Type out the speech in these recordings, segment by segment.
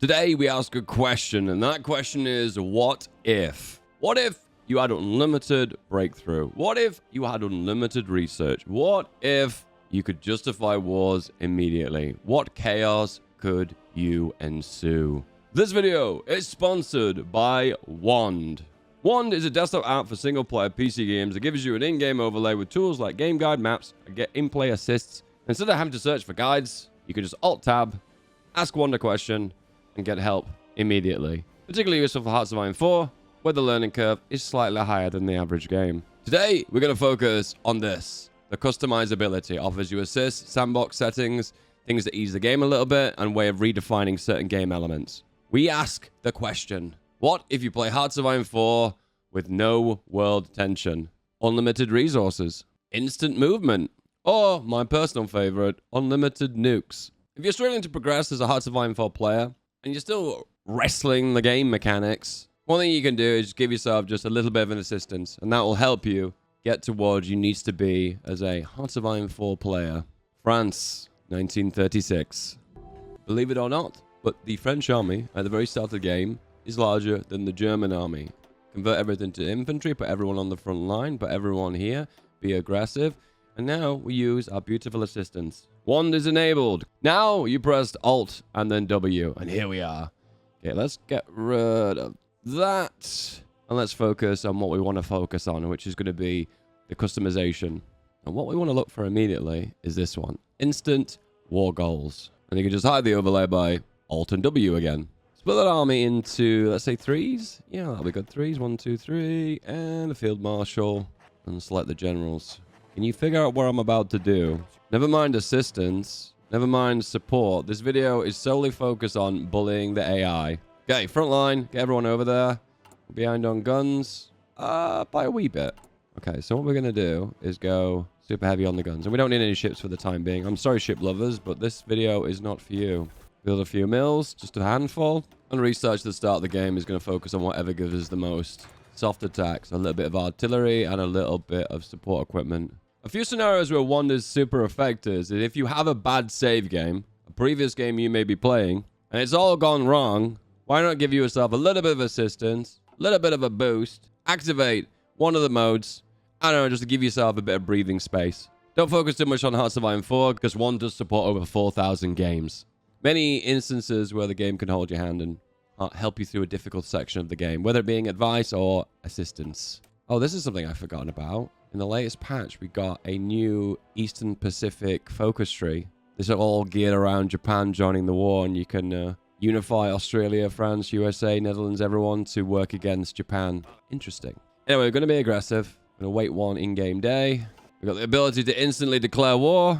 Today we ask a question, and that question is, what if? What if you had unlimited breakthrough? What if you had unlimited research? What if you could justify wars immediately? What chaos could you ensue? This video is sponsored by Wand. Wand is a desktop app for single-player PC games that gives you an in-game overlay with tools like game guide, maps, and get in-play assists. Instead of having to search for guides, you can just Alt-Tab, ask Wand a question, and get help immediately. Particularly useful for Hearts of Iron 4, where the learning curve is slightly higher than the average game. Today, we're going to focus on this. The customizability offers you assists, sandbox settings, things that ease the game a little bit, and way of redefining certain game elements. We ask the question, what if you play Hearts of Iron 4 with no world tension, unlimited resources, instant movement, or my personal favorite, unlimited nukes? If you're struggling to progress as a Hearts of Iron 4 player, and you're still wrestling the game mechanics, one thing you can do is give yourself just a little bit of an assistance, and that will help you get towards you needs to be as a Hearts of Iron 4 player. France, 1936. Believe it or not, but the French army at the very start of the game is larger than the German army. Convert everything to infantry, put everyone on the front line, put everyone here, be aggressive, and now we use our beautiful assistants. Wand is enabled. Now you pressed Alt and then W, and here we are. Okay, let's get rid of that, and let's focus on what we want to focus on, which is going to be the customization. And what we want to look for immediately is this one, instant war goals. And you can just hide the overlay by Alt and W again. Split that army into, let's say, threes. Yeah, that'll be good. Threes, 1, 2, 3, and the field marshal, and select the generals. Can you figure out what I'm about to do? Never mind assistance. Never mind support. This video is solely focused on bullying the AI. Okay, front line. Get everyone over there. Behind on guns. By a wee bit. Okay, so what we're going to do is go super heavy on the guns. And we don't need any ships for the time being. I'm sorry, ship lovers, but this video is not for you. Build a few mills, just a handful. And research at the start of the game is going to focus on whatever gives us the most. Soft attacks, a little bit of artillery, and a little bit of support equipment. A few scenarios where Wand is super effective is if you have a bad save game, a previous game you may be playing, and it's all gone wrong, why not give yourself a little bit of assistance, a little bit of a boost, activate one of the modes, I don't know, just to give yourself a bit of breathing space. Don't focus too much on Hearts of Iron 4, because Wand does support over 4,000 games. Many instances where the game can hold your hand and help you through a difficult section of the game, whether it being advice or assistance. Oh, this is something I've forgotten about. In the latest patch, we got a new Eastern Pacific focus tree. This is all geared around Japan joining the war, and you can unify Australia, France, USA, Netherlands, everyone to work against Japan. Interesting. Anyway, we're going to be aggressive. We're going to wait one in-game day. We've got the ability to instantly declare war,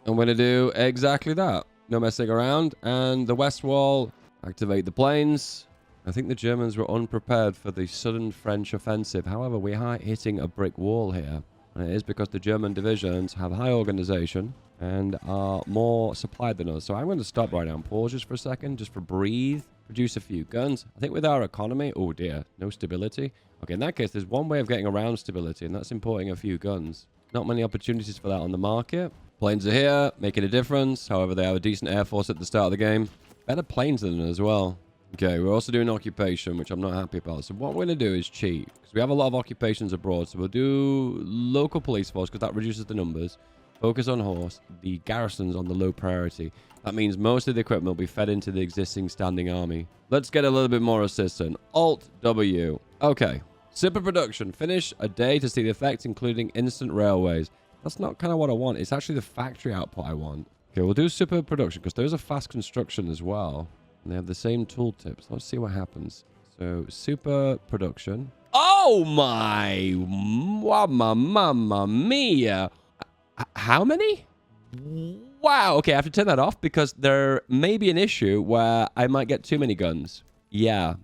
and we're going to do exactly that. No messing around. And the west wall, activate the planes. I think the Germans were unprepared for the sudden French offensive. However, we are hitting a brick wall here. And it is because the German divisions have high organization and are more supplied than us. So I'm going to stop right now and pause just for a second, just for breathe, produce a few guns. I think with our economy, oh dear, no stability. Okay, in that case, there's one way of getting around stability, and that's importing a few guns. Not many opportunities for that on the market. Planes are here, making a difference. However, they have a decent air force at the start of the game. Better planes than us as well. Okay, we're also doing occupation, which I'm not happy about. So what we're going to do is cheat, because we have a lot of occupations abroad. So we'll do local police force, because that reduces the numbers. Focus on horse. The garrisons on the low priority. That means most of the equipment will be fed into the existing standing army. Let's get a little bit more assistance. Alt-W. Okay. Super production. Finish a day to see the effects, including instant railways. That's not kind of what I want. It's actually the factory output I want. Okay, we'll do super production, because there's a fast construction as well. And they have the same tooltips. Let's see what happens. So, super production. Oh my! Mamma mia! How many? Wow. Okay, I have to turn that off because there may be an issue where I might get too many guns. Yeah.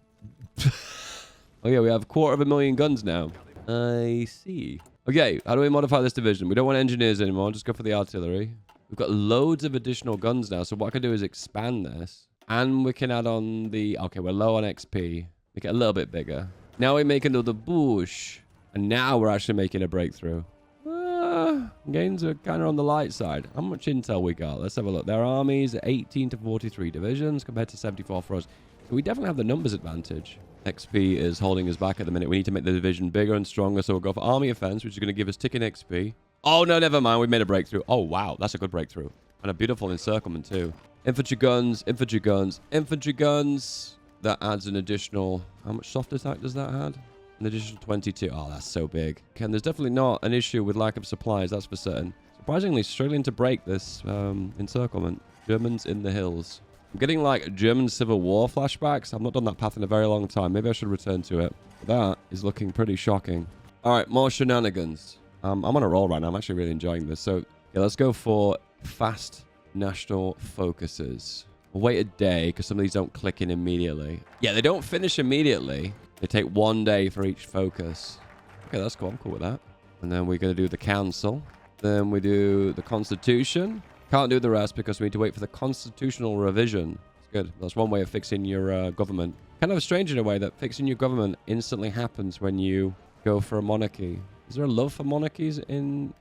Oh yeah, we have 250,000 guns now. I see. Okay, how do we modify this division? We don't want engineers anymore. Just go for the artillery. We've got loads of additional guns now. So what I can do is expand this. And we can add on the... Okay, we're low on XP. Make it a little bit bigger. Now we make another bush. And now we're actually making a breakthrough. Gains are kind of on the light side. How much intel we got? Let's have a look. Their armies are 18 to 43 divisions compared to 74 for us. So we definitely have the numbers advantage. XP is holding us back at the minute. We need to make the division bigger and stronger. So we'll go for army offense, which is going to give us ticking XP. Oh, no, never mind. We made a breakthrough. Oh, wow. That's a good breakthrough. And a beautiful encirclement, too. Infantry guns, infantry guns, infantry guns. That adds an additional... How much soft attack does that add? An additional 22. Oh, that's so big. Okay, and there's definitely not an issue with lack of supplies, that's for certain. Surprisingly, struggling to break this encirclement. Germans in the hills. I'm getting, like, German Civil War flashbacks. I've not done that path in a very long time. Maybe I should return to it. That is looking pretty shocking. All right, more shenanigans. I'm on a roll right now. I'm actually really enjoying this. So, yeah, let's go for fast national focuses. We'll wait a day because some of these don't click in immediately. Yeah, they don't finish immediately. They take 1 day for each focus. Okay, that's cool. I'm cool with that. And then we're going to do the council. Then we do the constitution. Can't do the rest because we need to wait for the constitutional revision. It's good. That's one way of fixing your government. Kind of strange in a way that fixing your government instantly happens when you go for a monarchy. Is there a love for monarchies in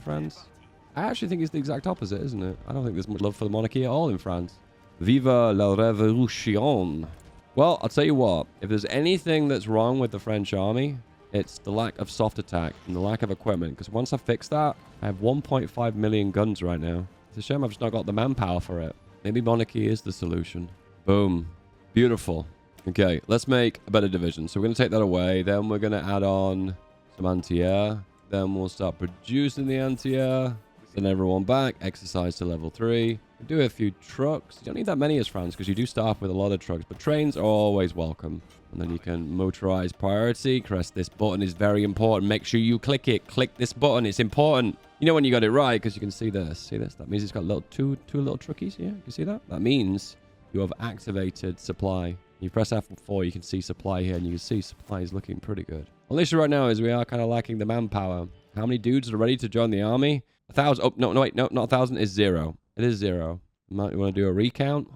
France? I actually think it's the exact opposite, isn't it? I don't think there's much love for the monarchy at all in France. Viva la révolution. Well, I'll tell you what. If there's anything that's wrong with the French army, it's the lack of soft attack and the lack of equipment. Because once I fix that, I have 1.5 million guns right now. It's a shame I've just not got the manpower for it. Maybe monarchy is the solution. Boom. Beautiful. Okay, let's make a better division. So we're going to take that away. Then we're going to add on some anti-air. Then we'll start producing the anti-air. Send everyone back. Exercise to level 3. We do a few trucks. You don't need that many as France because you do start off with a lot of trucks. But trains are always welcome. And then you can motorize priority. Press this button is very important. Make sure you click it. Click this button. It's important. You know when you got it right because you can see this. See this? That means it's got little two little truckies here. You see that? That means you have activated supply. You press F4, you can see supply here, and you can see supply is looking pretty good. Only issue right now is we are kind of lacking the manpower. How many dudes are ready to join the army? 1,000. Oh, no, wait, no, not 1,000. It's 0. It is 0. You want to do a recount?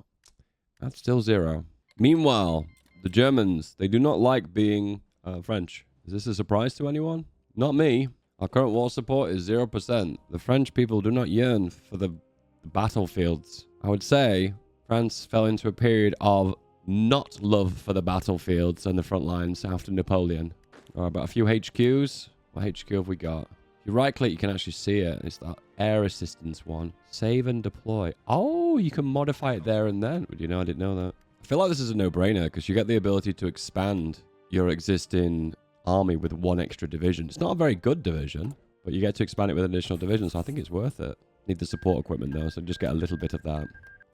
That's still 0. Meanwhile, the Germans, they do not like being French. Is this a surprise to anyone? Not me. Our current war support is 0%. The French people do not yearn for the battlefields. I would say France fell into a period of not love for the battlefields and the front lines after Napoleon. All right, but a few HQs. What HQ have we got? If you right click, you can actually see it. It's that air assistance one. Save and deploy. Oh, you can modify it there and then. Would you know? I didn't know that. I feel like this is a no-brainer because you get the ability to expand your existing army with 1 extra division. It's not a very good division, but you get to expand it with an additional division, so I think it's worth it. Need the support equipment though, so just get a little bit of that.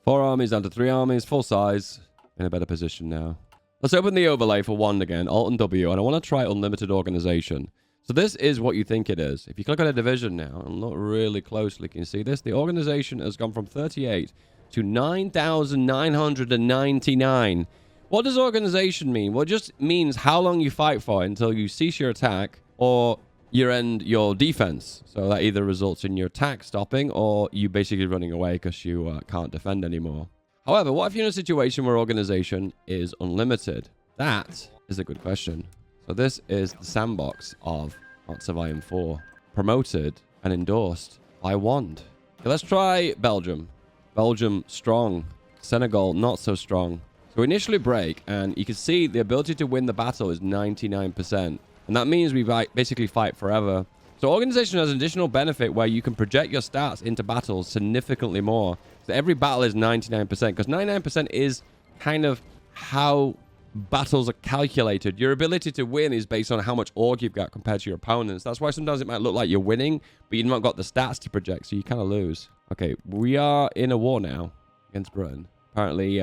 4 armies down to 3 armies, full size. In a better position now. Let's open the overlay for 1 again, Alt and W, and I want to try unlimited organization. So this is what you think it is. If you click on a division now and look really closely, can you see this? The organization has gone from 38 to 9,999. What does organization mean? Well, it just means how long you fight for until you cease your attack or you end your defense. So that either results in your attack stopping or you basically running away because you can't defend anymore. However, what if you're in a situation where organization is unlimited? That is a good question. So this is the sandbox of Hearts of Iron 4. Promoted and endorsed by Wand. Okay, let's try Belgium. Belgium, strong. Senegal, not so strong. So we initially break, and you can see the ability to win the battle is 99%. And that means we basically fight forever. So organization has an additional benefit where you can project your stats into battles significantly more. So every battle is 99%, because 99% is kind of how battles are calculated. Your ability to win is based on how much org you've got compared to your opponents. That's why sometimes it might look like you're winning, but you've not got the stats to project, so you kind of lose. Okay, we are in a war now against Britain. Apparently,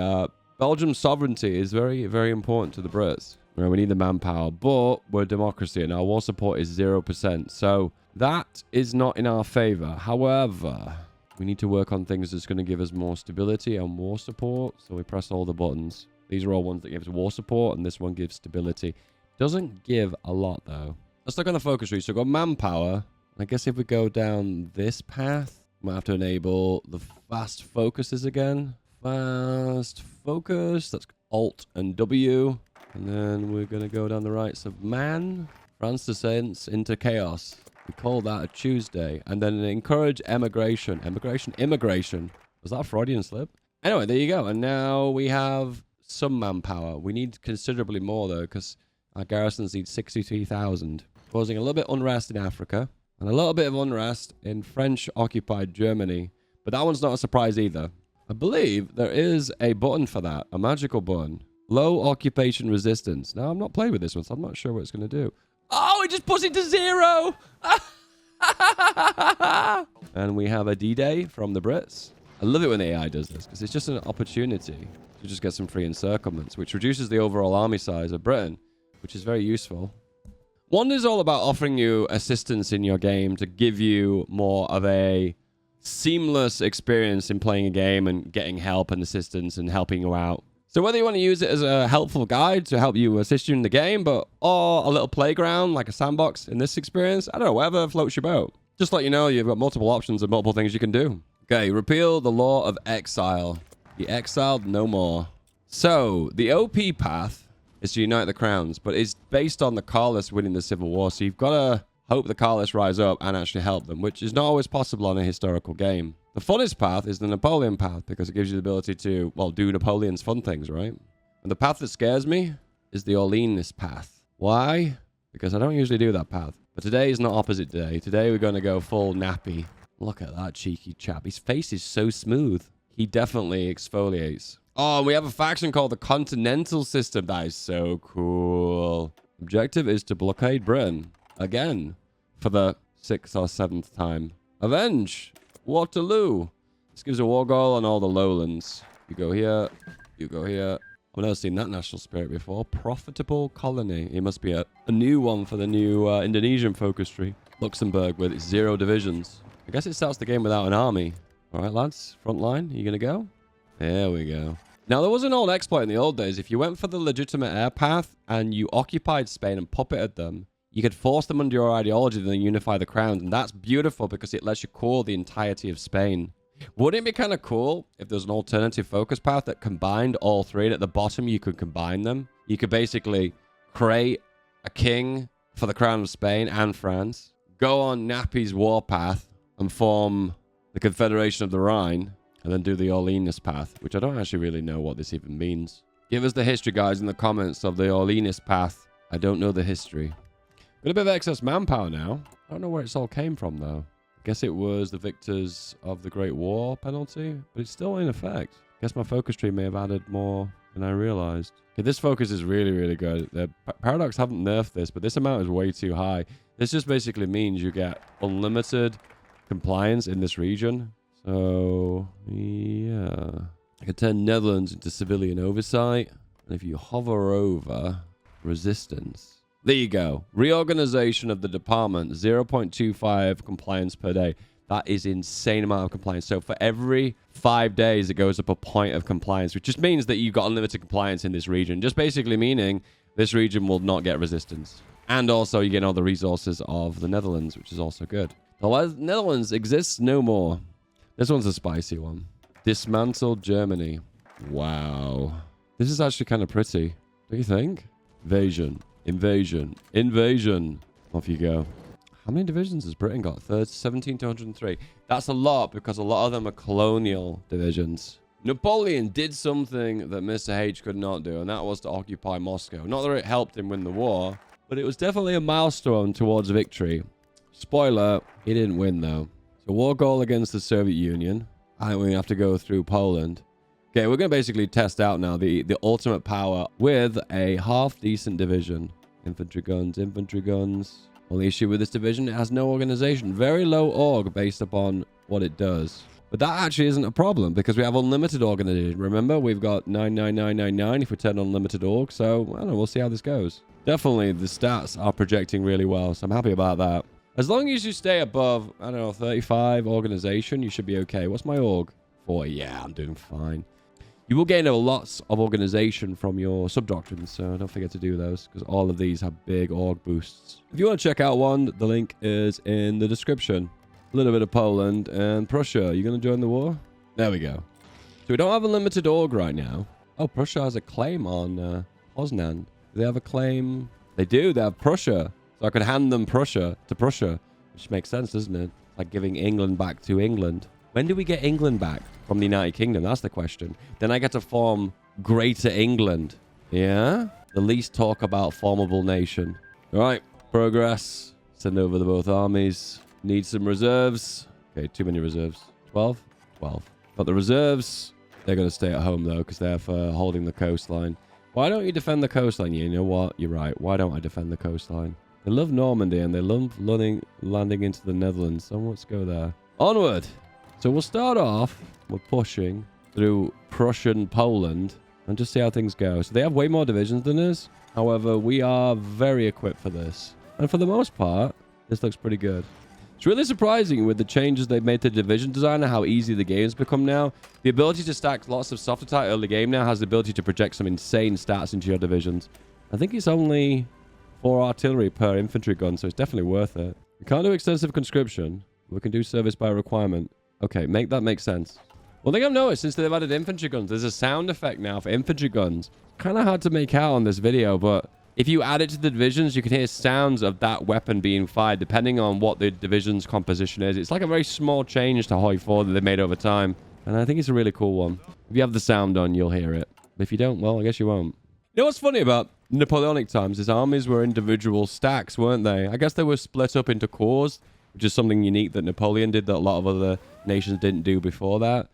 Belgium's sovereignty is very, very important to the Brits. We need the manpower, but we're a democracy and our war support is 0%. So that is not in our favor. However, we need to work on things that's going to give us more stability and war support. So we press all the buttons. These are all ones that give us war support, and this one gives stability. Doesn't give a lot, though. Let's look on the focus tree. So we've got manpower. I guess if we go down this path, we might have to enable the fast focuses again. Fast focus. That's Alt and W. And then we're going to go down the right. So man, France descends into chaos. We call that a Tuesday. And then encourage emigration. Immigration. Was that a Freudian slip? Anyway, there you go. And now we have some manpower. We need considerably more, though, because our garrisons need 63,000. Causing a little bit unrest in Africa. And a little bit of unrest in French-occupied Germany. But that one's not a surprise either. I believe there is a button for that. A magical button. Low occupation resistance. Now, I'm not playing with this one, so I'm not sure what it's going to do. Oh, it just puts it to 0! And we have a D-Day from the Brits. I love it when the AI does this, because it's just an opportunity to just get some free encirclements, which reduces the overall army size of Britain, which is very useful. One is all about offering you assistance in your game to give you more of a seamless experience in playing a game and getting help and assistance and helping you out. So whether you want to use it as a helpful guide to help you assist you in the game, or a little playground like a sandbox in this experience, I don't know, whatever floats your boat. Just let you know you've got multiple options and multiple things you can do. Okay, repeal the law of exile. The exiled no more. So the OP path is to unite the crowns, but it's based on the Carlists winning the Civil War. So you've got to hope the Carlists rise up and actually help them, which is not always possible on a historical game. The funnest path is the Napoleon path because it gives you the ability to, well, do Napoleon's fun things, right? And the path that scares me is the Orleanist path. Why? Because I don't usually do that path. But today is not opposite day. Today we're going to go full nappy. Look at that cheeky chap. His face is so smooth. He definitely exfoliates. Oh, and we have a faction called the Continental System. That is so cool. Objective is to blockade Britain. Again. For the 6th or 7th time. Avenge. Waterloo. This gives a war goal on all the lowlands. You go here. You go here. I've never seen that national spirit before. Profitable colony. It must be a new one for the new Indonesian focus tree. Luxembourg with its 0 divisions. I guess it starts the game without an army. All right, lads. Front line. Are you going to go? There we go. Now, there was an old exploit in the old days. If you went for the legitimate air path and you occupied Spain and puppeted them, you could force them under your ideology and then unify the crowns. And that's beautiful because it lets you core the entirety of Spain. Wouldn't it be kind of cool if there's an alternative focus path that combined all three, and at the bottom you could combine them? You could basically create a king for the crown of Spain and France, go on Nappy's warpath and form the Confederation of the Rhine, and then do the Orleanist path, which I don't actually really know what this even means. Give us the history, guys, in the comments of the Orleanist path. I don't know the history. Got a bit of excess manpower now. I don't know where it's all came from, though. I guess it was the victors of the Great War penalty, but it's still in effect. I guess my focus tree may have added more than I realized. Okay, this focus is really, really good. The Paradox haven't nerfed this, but this amount is way too high. This just basically means you get unlimited compliance in this region. So, yeah. I can turn Netherlands into civilian oversight. And if you hover over resistance... There you go. Reorganization of the department. 0.25 compliance per day. That is insane amount of compliance. So for every 5 days, it goes up a point of compliance, which just means that you've got unlimited compliance in this region. Just basically meaning this region will not get resistance. And also you get all the resources of the Netherlands, which is also good. The Netherlands exists no more. This one's a spicy one. Dismantled Germany. Wow. This is actually kind of pretty. Don't you think? Invasion. Invasion. Invasion. Off you go. How many divisions has Britain got? 17 to 103. That's a lot because a lot of them are colonial divisions. Napoleon did something that Mr. H could not do, and that was to occupy Moscow. Not that it helped him win the war, but it was definitely a milestone towards victory. Spoiler, he didn't win though. So war goal against the Soviet Union. I think we have to go through Poland. Okay, we're going to basically test out now the ultimate power with a half-decent division. Infantry guns, infantry guns. Only issue with this division, it has no organization. Very low org based upon what it does. But that actually isn't a problem because we have unlimited organization. Remember, we've got 99999 if we turn on limited org. So, I don't know, we'll see how this goes. Definitely, the stats are projecting really well, so I'm happy about that. As long as you stay above, I don't know, 35 organization, you should be okay. What's my org? 40. Yeah, I'm doing fine. You will gain lots of organization from your sub-doctrines, so don't forget to do those, because all of these have big org boosts. If you want to check out one, the link is in the description. A little bit of Poland and Prussia. Are you going to join the war? There we go. So we don't have a limited org right now. Oh, Prussia has a claim on Poznan. Do they have a claim? They do. They have Prussia. So I could hand them Prussia to Prussia. Which makes sense, doesn't it? Like giving England back to England. When do we get England back from the United Kingdom? That's the question. Then I get to form Greater England. Yeah? The least talk about formable nation. All right. Progress. Send over the both armies. Need some reserves. Okay, too many reserves. 12? 12. But the reserves, they're going to stay at home, though, because they're for holding the coastline. Why don't you defend the coastline? You know what? You're right. Why don't I defend the coastline? They love Normandy, and they love landing into the Netherlands. So let's go there. Onward! So we'll start off with pushing through Prussian Poland and just see how things go. So they have way more divisions than us. However, we are very equipped for this. And for the most part, this looks pretty good. It's really surprising with the changes they've made to the division design and how easy the game's become now. The ability to stack lots of soft attack early game now has the ability to project some insane stats into your divisions. I think it's only 4 artillery per infantry gun, so it's definitely worth it. We can't do extensive conscription. We can do service by requirement. Okay, make that make sense. One thing I've noticed since they've added infantry guns, there's a sound effect now for infantry guns. Kind of hard to make out on this video, but if you add it to the divisions, you can hear sounds of that weapon being fired depending on what the division's composition is. It's like a very small change to Hoi 4 that they made over time. And I think it's a really cool one. If you have the sound on, you'll hear it. But if you don't, well, I guess you won't. You know what's funny about Napoleonic times is armies were individual stacks, weren't they? I guess they were split up into corps, which is something unique that Napoleon did that a lot of other nations didn't do before that.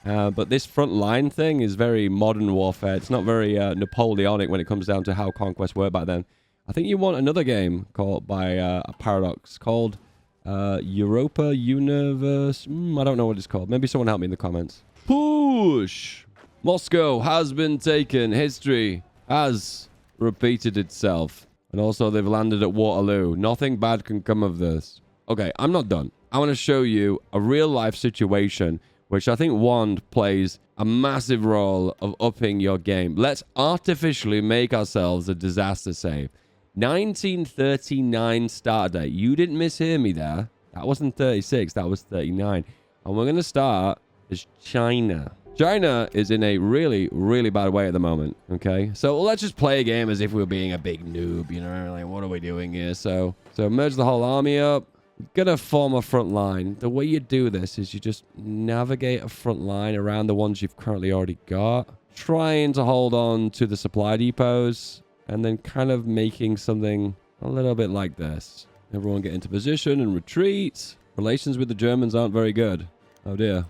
But this front line thing is very modern warfare. It's not very Napoleonic when it comes down to how conquest worked back then. I think you want another game called by a Paradox called Europa Universe. I don't know what it's called. Maybe someone help me in the comments. Push! Moscow has been taken. History has repeated itself. And also they've landed at Waterloo. Nothing bad can come of this. Okay, I'm not done. I want to show you a real life situation which I think Wand plays a massive role of upping your game. Let's artificially make ourselves a disaster save. 1939 start date. You didn't mishear me there. That wasn't 36, that was 39. And we're going to start as China. China is in a really, really bad way at the moment, okay? So let's just play a game as if we were being a big noob, you know? Like, what are we doing here? So merge the whole army up. Gonna form a front line. The way you do this is you just navigate a front line around the ones you've currently already got, trying to hold on to the supply depots, and then kind of making something a little bit like this. Everyone get into position and retreat. Relations with the Germans aren't very good. Oh dear.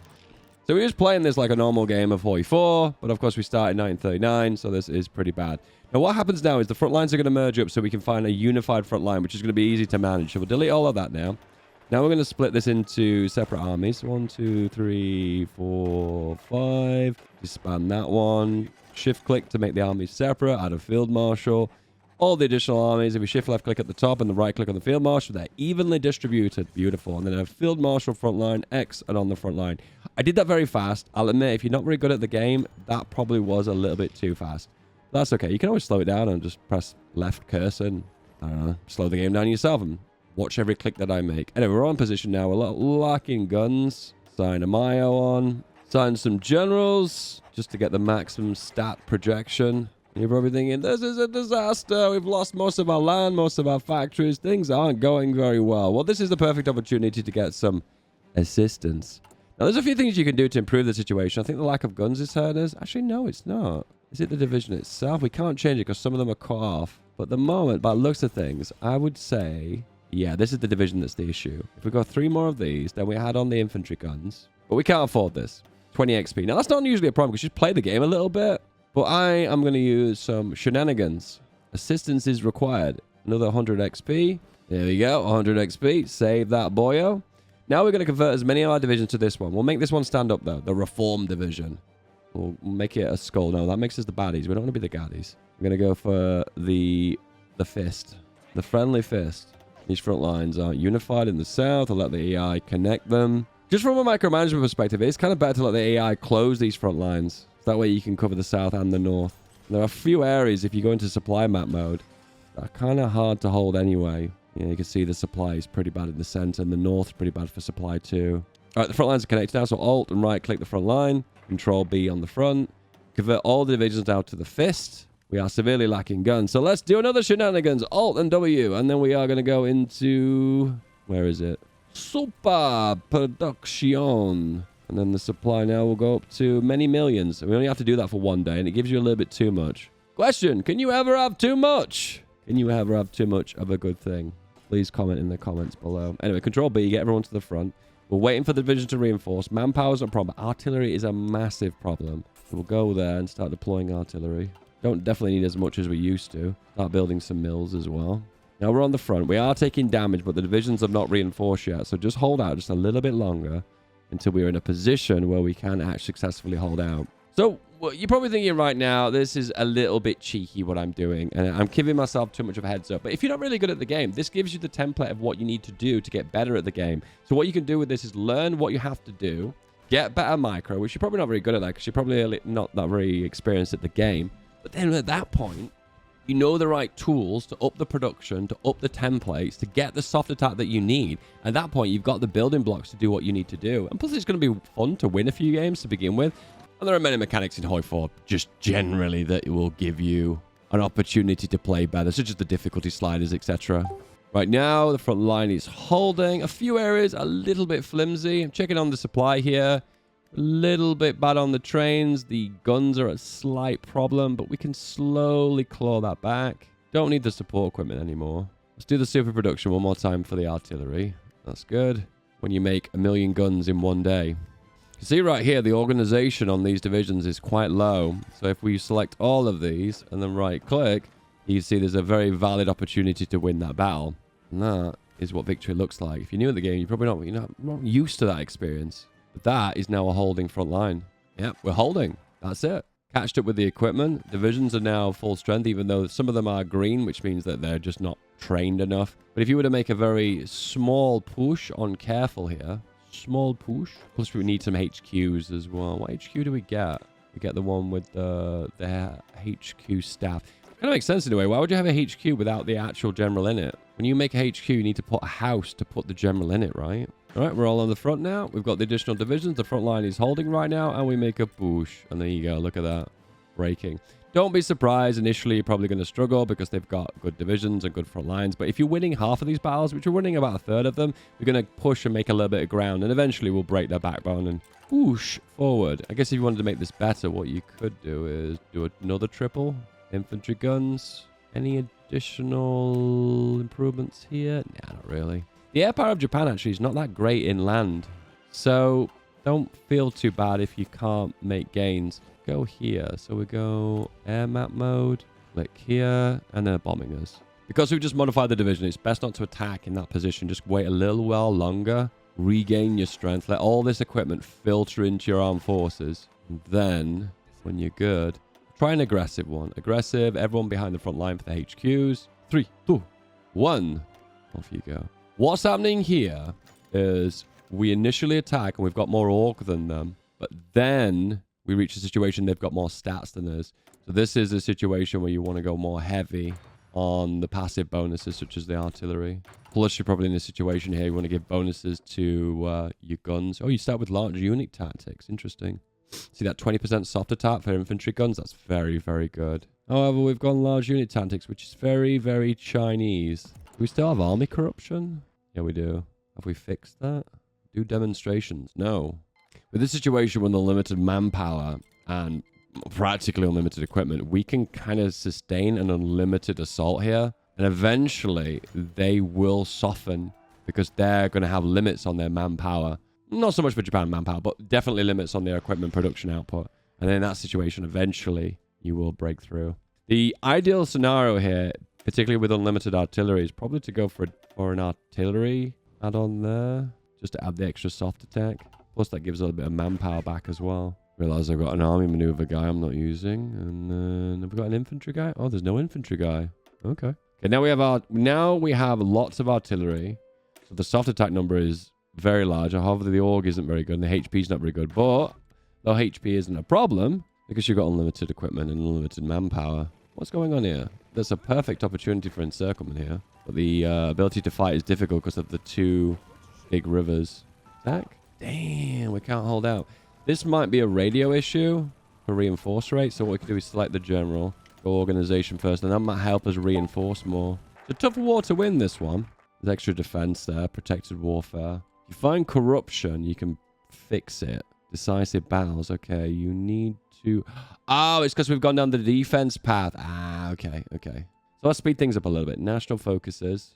So we're just playing this like a normal game of Hoi 4, but of course we start in 1939, so this is pretty bad. Now what happens now is the front lines are going to merge up so we can find a unified front line, which is going to be easy to manage. So we'll delete all of that now. Now we're going to split this into separate armies. 1, 2, 3, 4, 5. Disband that one. Shift click to make the armies separate. Add a field marshal. All the additional armies, if we shift left click at the top and the right click on the field marshal, they're evenly distributed. Beautiful. And then a field marshal front line, X, and on the front line. I did that very fast. I'll admit, if you're not very good at the game, that probably was a little bit too fast. That's okay. You can always slow it down and just press left cursor and, I don't know, slow the game down yourself and watch every click that I make. Anyway, we're on position now. We're lacking guns. Sign a Mayo on. Sign some generals just to get the maximum stat projection. You're probably thinking, this is a disaster. We've lost most of our land, most of our factories. Things aren't going very well. Well, this is the perfect opportunity to get some assistance. Now, there's a few things you can do to improve the situation. I think the lack of guns is hurting us. Actually, no, it's not. Is it the division itself? We can't change it because some of them are cut off. But at the moment, by the looks of things, I would say, yeah, this is the division that's the issue. If we got 3 more of these, then we add on the infantry guns. But we can't afford this. 20 XP. Now, that's not usually a problem because you just play the game a little bit. But I am going to use some shenanigans. Assistance is required. Another 100 XP. There we go. 100 XP. Save that boyo. Now we're going to convert as many of our divisions to this one. We'll make this one stand up, though. The Reform Division. We'll make it a skull. No, that makes us the baddies. We don't want to be the gaddies. We're going to go for the fist. The friendly fist. These front lines aren't unified in the south. I'll let the AI connect them. Just from a micromanagement perspective, it's kind of better to let the AI close these front lines. That way you can cover the south and the north. There are a few areas, if you go into supply map mode, that are kind of hard to hold anyway. You know, you can see the supply is pretty bad in the center, and the north is pretty bad for supply too. All right, the front lines are connected now, so Alt and right click the front line. Control B on the front. Convert all the divisions down to the fist. We are severely lacking guns, so let's do another shenanigans. Alt and W, and then we are going to go into Where is it? Super production. And then the supply now will go up to many millions. And we only have to do that for one day, and it gives you a little bit too much. Question, can you ever have too much? Can you ever have too much of a good thing? Please comment in the comments below. Anyway, Control B, get everyone to the front. We're waiting for the division to reinforce. Manpower's not a problem. Artillery is a massive problem. So we'll go there and start deploying artillery. Don't definitely need as much as we used to. Start building some mills as well. Now we're on the front. We are taking damage, but the divisions have not reinforced yet. So just hold out just a little bit longer until we're in a position where we can actually successfully hold out. So well, you're probably thinking right now, this is a little bit cheeky what I'm doing, and I'm giving myself too much of a heads up. But if you're not really good at the game, this gives you the template of what you need to do to get better at the game. So what you can do with this is learn what you have to do, get better micro, which you're probably not very good at that because you're probably not that very experienced at the game. But then at that point, you know the right tools to up the production, to up the templates, to get the soft attack that you need. At that point, you've got the building blocks to do what you need to do. And plus, it's going to be fun to win a few games to begin with. And there are many mechanics in Hoi 4 just generally that will give you an opportunity to play better, such as the difficulty sliders, etc. Right now, the front line is holding. A few areas a little bit flimsy. I'm checking on the supply here. A little bit bad on the trains. The guns are a slight problem, but we can slowly claw that back. Don't need the support equipment anymore. Let's do the super production one more time for the artillery. That's good. When you make 1 million guns in one day. You see right here, the organization on these divisions is quite low. So if we select all of these and then right click, you see there's a very valid opportunity to win that battle. And that is what victory looks like. If you're new at the game, you're probably not used to that experience. But that is now a holding front line. Yep, we're holding. That's it. Catched up with the equipment. Divisions are now full strength, even though some of them are green, which means that they're just not trained enough. But if you were to make a very small push on careful here, small push. Plus, we need some HQs as well. What HQ do we get? We get the one with the HQ staff. Kind of makes sense in a way. Why would you have a HQ without the actual general in it? When you make a HQ, you need to put a house to put the general in it, right? All right, we're all on the front now. We've got the additional divisions. The front line is holding right now, and we make a push. And there you go. Look at that. Breaking. Don't be surprised. Initially, you're probably going to struggle because they've got good divisions and good front lines. But if you're winning half of these battles, which we're winning about a third of them, we're going to push and make a little bit of ground. And eventually, we'll break their backbone and push forward. I guess if you wanted to make this better, what you could do is do another triple. Infantry guns. Any additional improvements here? Nah, not really. The air power of Japan actually is not that great in land. So don't feel too bad if you can't make gains. Go here. So we go air map mode, click here, and they're bombing us. Because we've just modified the division, it's best not to attack in that position. Just wait a little while longer, regain your strength, let all this equipment filter into your armed forces. And then, when you're good, try an aggressive one. Aggressive, everyone behind the front line for the HQs. 3, 2, 1. Off you go. What's happening here is we initially attack and we've got more orc than them, but then we reach a situation they've got more stats than us. So this is a situation where you want to go more heavy on the passive bonuses, such as the artillery. Plus, you're probably in a situation here you want to give bonuses to your guns. Oh, you start with large unit tactics. Interesting. See that 20% soft attack for infantry guns? That's very, very good. However, we've gone large unit tactics, which is very, very Chinese. Do we still have army corruption? Yeah, we do. Have we fixed that? Do demonstrations? No. With this situation with unlimited manpower and practically unlimited equipment, we can kind of sustain an unlimited assault here. And eventually, they will soften because they're going to have limits on their manpower. Not so much for Japan manpower, but definitely limits on their equipment production output. And in that situation, eventually, you will break through. The ideal scenario here, particularly with unlimited artillery, is probably to go for an artillery add-on there, just to add the extra soft attack. Plus, that gives a little bit of manpower back as well. Realize I've got an army maneuver guy I'm not using. And then have we got an infantry guy? Oh, there's no infantry guy. Okay. Okay, now we have lots of artillery. So the soft attack number is very large. However, the org isn't very good and the HP is not very good. But though HP isn't a problem, because you've got unlimited equipment and unlimited manpower. What's going on here? There's a perfect opportunity for encirclement here. But the ability to fight is difficult because of the two big rivers. Attack? Damn, we can't hold out. This might be a radio issue for reinforce rate. So what we can do is select the general, go organization first, and that might help us reinforce more. It's a tough war to win, this one. There's extra defense there. Protected warfare. If you find corruption, you can fix it. Decisive battles. Okay, you need to... Oh, it's because we've gone down the defense path. Ah, okay, okay. So let's speed things up a little bit. National focuses.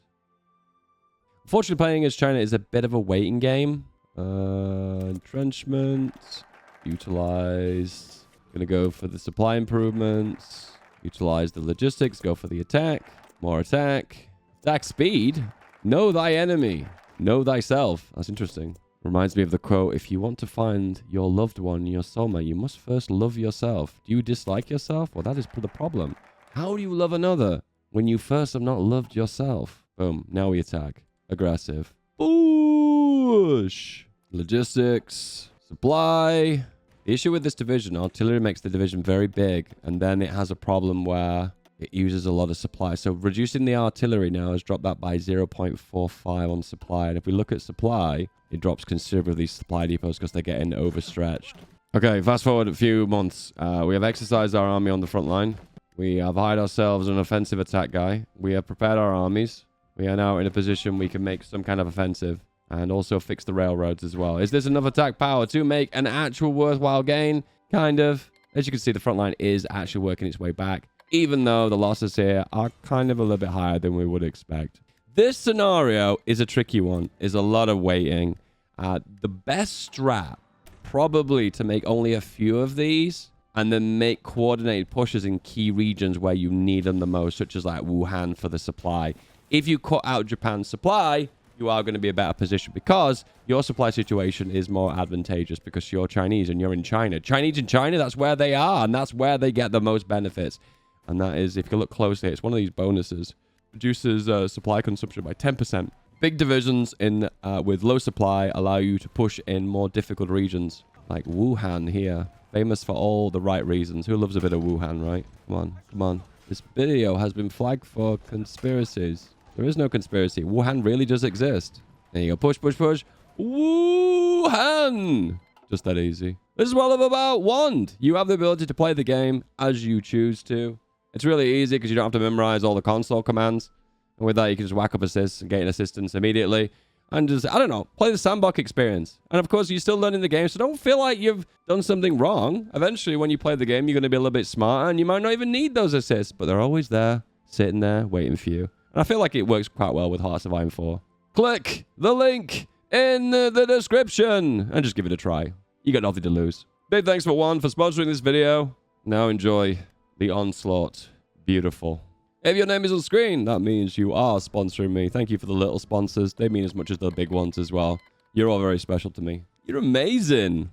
Unfortunately, playing as China is a bit of a waiting game. Entrenchment. Utilized. Gonna go for the supply improvements. Utilize the logistics. Go for the attack. More attack. Attack speed. Know thy enemy. Know thyself. That's interesting. Reminds me of the quote, if you want to find your loved one, your soulmate, you must first love yourself. Do you dislike yourself? Well, that is the problem. How do you love another when you first have not loved yourself? Boom. Now we attack. Aggressive. Push. Logistics. Supply. The issue with this division, artillery makes the division very big, and then it has a problem where it uses a lot of supply. So reducing the artillery now has dropped that by 0.45 on supply. And if we look at supply, it drops considerably supply depots because they're getting overstretched. Okay, fast forward a few months. We have exercised our army on the front line. We have hired ourselves an offensive attack guy. We have prepared our armies. We are now in a position we can make some kind of offensive and also fix the railroads as well. Is this enough attack power to make an actual worthwhile gain? Kind of. As you can see, the front line is actually working its way back, even though the losses here are kind of a little bit higher than we would expect. This scenario is a tricky one. Is a lot of waiting. The best strat, probably to make only a few of these and then make coordinated pushes in key regions where you need them the most, such as like Wuhan for the supply. If you cut out Japan's supply, you are going to be a better position because your supply situation is more advantageous because you're Chinese and you're in China. Chinese in China, that's where they are, and that's where they get the most benefits. And that is, if you look closely, it's one of these bonuses. Reduces supply consumption by 10%. Big divisions in with low supply allow you to push in more difficult regions, like Wuhan here. Famous for all the right reasons. Who loves a bit of Wuhan, right? Come on, come on. This video has been flagged for conspiracies. There is no conspiracy. Wuhan really does exist. There you go. Push, push, push. Wuhan! Just that easy. This is what I'm about. Wand. You have the ability to play the game as you choose to. It's really easy because you don't have to memorize all the console commands. And with that, you can just whack up assists and gain assistance immediately. And just, I don't know, play the sandbox experience. And of course, you're still learning the game, so don't feel like you've done something wrong. Eventually, when you play the game, you're going to be a little bit smarter, and you might not even need those assists, but they're always there, sitting there, waiting for you. And I feel like it works quite well with Hearts of Iron 4. Click the link in the description and just give it a try. You got nothing to lose. Big thanks for One for sponsoring this video. Now enjoy the onslaught. Beautiful. If your name is on screen, that means you are sponsoring me. Thank you for the little sponsors. They mean as much as the big ones as well. You're all very special to me. You're amazing.